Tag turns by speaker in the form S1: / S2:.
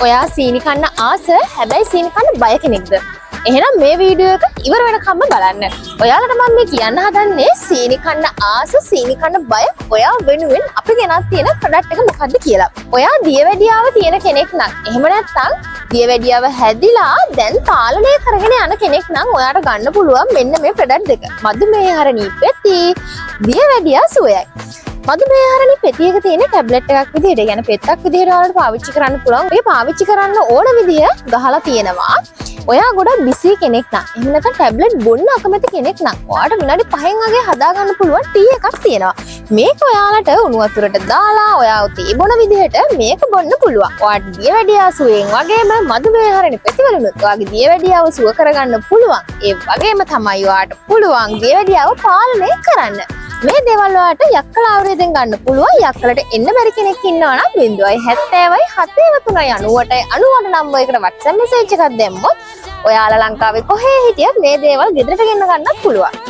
S1: ඔයා සීනි කන්න ආස හැබැයි සීනි කන්න බය කෙනෙක්ද? එහෙනම් මේ වීඩියෝ එක ඉවර වෙනකම්ම බලන්න. ඔයාලට මම මේ කියන්න හදන්නේ සීනි කන්න ආස සීනි කන්න බය ඔයා වෙනුවෙන් අපි ගෙනත් තියෙන ප්‍රොඩක්ට් එක මොකද්ද කියලා. ඔයා දියවැඩියාව තියෙන කෙනෙක් නම් එහෙම නැත්නම් දියවැඩියාව හැදිලා දැන් පාලනය කරගෙන යන කෙනෙක් නම් ඔයාට ගන්න පුළුවන් මෙන්න මේ ප්‍රොඩක්ට් දෙක. මధుමේහරණී පෙති දියවැඩියා සුවයයි. මధుමේහරණී පෙති එක තියෙන ටැබ්ලට් එකක් විදිහට, يعني පෙත්තක් විදිහට ඔයාලට පාවිච්චි කරන්න පුළුවන්. ඒ පාවිච්චි කරන්න ඕන විදිය ගහලා තියෙනවා. ඔයා ගොඩක් බිසි කෙනෙක් නම් එහෙම නැත්නම් ටැබ්ලට් බොන්න අකමැති කෙනෙක් නම් ඔයාට විනාඩි 5න් වගේ හදා ගන්න පුළුවන් ටී එකක් තියෙනවා. මේක ඔයාලට උණු වතුරට දාලා ඔයා තේ බොන විදිහට මේක බොන්න පුළුවන්. ඔයාට දියවැඩියාව සුවයෙන් වගේම මధుමේහරණී පෙතිවලුත් ඔයාගේ දියවැඩියාව සුව කරගන්න පුළුවන්. ඒ වගේම තමයි ඔයාට පුළුවන් දියවැඩියාව පාලනය කරන්න. මේ දේවල් වලට යක්කල ආවරයෙන් ගන්න පුළුවන්. යක්කලට එන්න බැරි කෙනෙක් ඉන්නවා නම් 070යි 73යි 90යි 98 නම්බර් එකට WhatsApp message එකක් දැම්මොත් ඔයාලා ලංකාවේ කොහේ හිටියත් මේ දේවල් ගෙදරට ගෙන්න ගන්නත් පුළුවන්.